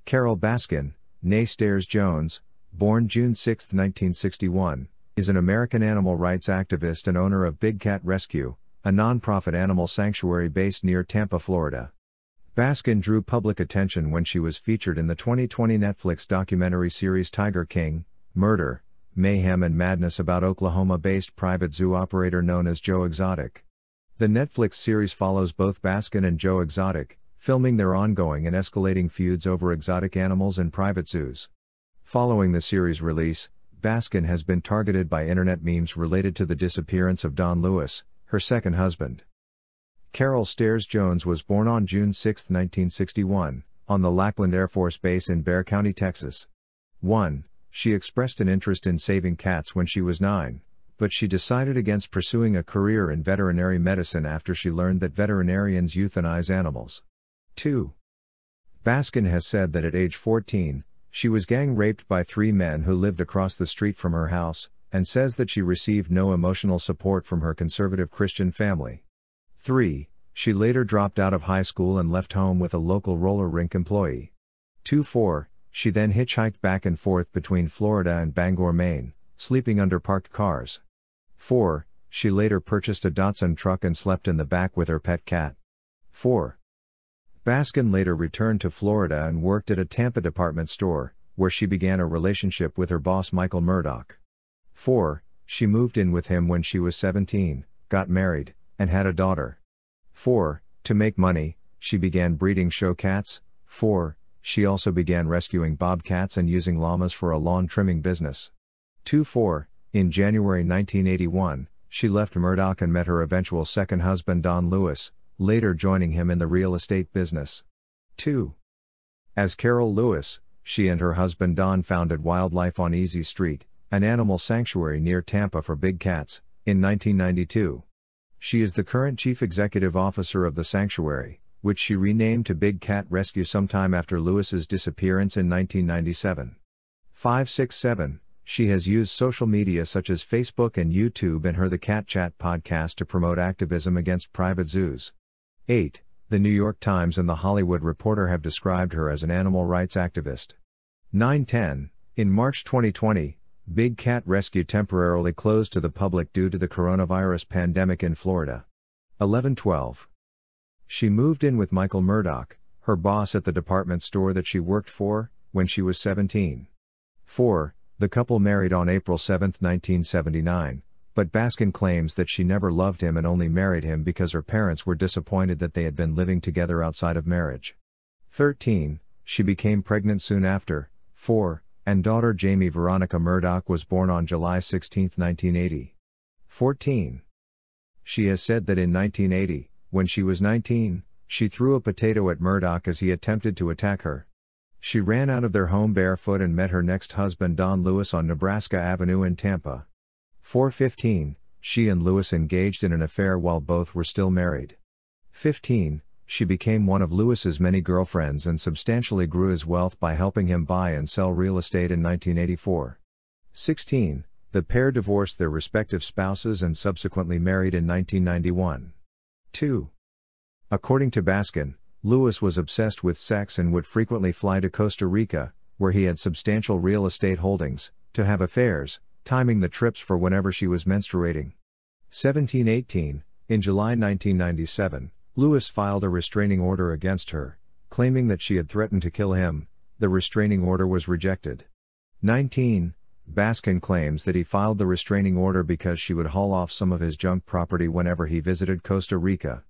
Carole Baskin, née Stairs Jones, born June 6, 1961, is an American animal rights activist and owner of Big Cat Rescue, a non-profit animal sanctuary based near Tampa, Florida. Baskin drew public attention when she was featured in the 2020 Netflix documentary series Tiger King, Murder, Mayhem and Madness about Oklahoma-based private zoo operator known as Joe Exotic. The Netflix series follows both Baskin and Joe Exotic, filming their ongoing and escalating feuds over exotic animals in private zoos. Following the series release, Baskin has been targeted by internet memes related to the disappearance of Don Lewis, her second husband. Carole Stairs Jones was born on June 6, 1961, on the Lackland Air Force Base in Bexar County, Texas. 1. She expressed an interest in saving cats when she was 9, but she decided against pursuing a career in veterinary medicine after she learned that veterinarians euthanize animals. 2. Baskin has said that at age 14, she was gang raped by 3 men who lived across the street from her house, and says that she received no emotional support from her conservative Christian family. 3. She later dropped out of high school and left home with a local roller rink employee. 4. She then hitchhiked back and forth between Florida and Bangor, Maine, sleeping under parked cars. 4. She later purchased a Datsun truck and slept in the back with her pet cat. 4. Baskin later returned to Florida and worked at a Tampa department store, where she began a relationship with her boss Michael Murdoch. 4. She moved in with him when she was 17, got married, and had a daughter. 4. To make money, she began breeding show cats. 4. She also began rescuing bobcats and using llamas for a lawn trimming business. 4. In January 1981, she left Murdoch and met her eventual second husband Don Lewis, later joining him in the real estate business. 2. As Carole Lewis, she and her husband Don founded Wildlife on Easy Street, an animal sanctuary near Tampa for big cats, in 1992. She is the current chief executive officer of the sanctuary, which she renamed to Big Cat Rescue sometime after Lewis's disappearance in 1997. 7. She has used social media such as Facebook and YouTube and her The Cat Chat podcast to promote activism against private zoos. 8. The New York Times and The Hollywood Reporter have described her as an animal rights activist. 9-10. In March 2020, Big Cat Rescue temporarily closed to the public due to the coronavirus pandemic in Florida. 11-12. She moved in with Michael Murdoch, her boss at the department store that she worked for, when she was 17. 4. The couple married on April 7, 1979, but Baskin claims that she never loved him and only married him because her parents were disappointed that they had been living together outside of marriage. 13. She became pregnant soon after. 4. And daughter Jamie Veronica Murdoch was born on July 16, 1980. 14. She has said that in 1980, when she was 19, she threw a potato at Murdoch as he attempted to attack her. She ran out of their home barefoot and met her next husband Don Lewis on Nebraska Avenue in Tampa. 4-15, she and Lewis engaged in an affair while both were still married. 15, she became one of Lewis's many girlfriends and substantially grew his wealth by helping him buy and sell real estate in 1984. 16, the pair divorced their respective spouses and subsequently married in 1991. 2. According to Baskin, Lewis was obsessed with sex and would frequently fly to Costa Rica, where he had substantial real estate holdings, to have affairs, timing the trips for whenever she was menstruating. 17-18, in July 1997, Lewis filed a restraining order against her, claiming that she had threatened to kill him. The restraining order was rejected. 19. Baskin claims that he filed the restraining order because she would haul off some of his junk property whenever he visited Costa Rica.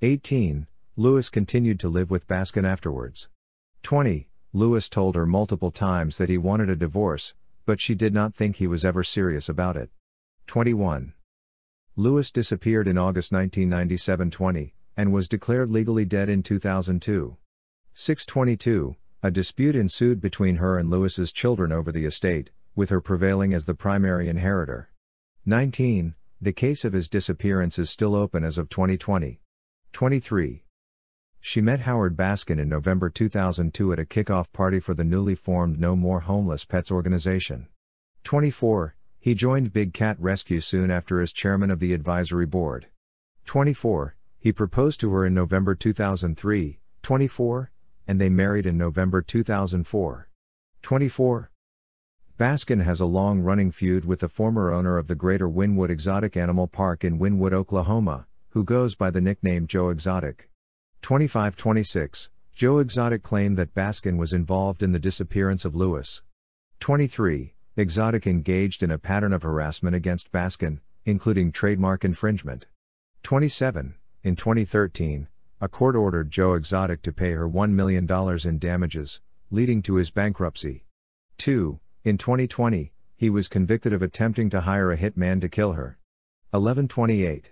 18. Lewis continued to live with Baskin afterwards. 20. Lewis told her multiple times that he wanted a divorce, but she did not think he was ever serious about it. 21. Lewis disappeared in August 1997. 20. And was declared legally dead in 2002. 6-22, a dispute ensued between her and Lewis's children over the estate, with her prevailing as the primary inheritor. 19, the case of his disappearance is still open as of 2020. 23. She met Howard Baskin in November 2002 at a kickoff party for the newly formed No More Homeless Pets organization. 24, he joined Big Cat Rescue soon after as chairman of the advisory board. 24, he proposed to her in November 2003, 24, and they married in November 2004. 24. Baskin has a long-running feud with the former owner of the Greater Wynwood Exotic Animal Park in Wynwood, Oklahoma, who goes by the nickname Joe Exotic. 25-26, Joe Exotic claimed that Baskin was involved in the disappearance of Lewis. 23, Exotic engaged in a pattern of harassment against Baskin, including trademark infringement. 27, in 2013, a court ordered Joe Exotic to pay her $1 million in damages, leading to his bankruptcy. 2, in 2020, he was convicted of attempting to hire a hitman to kill her. 11-28.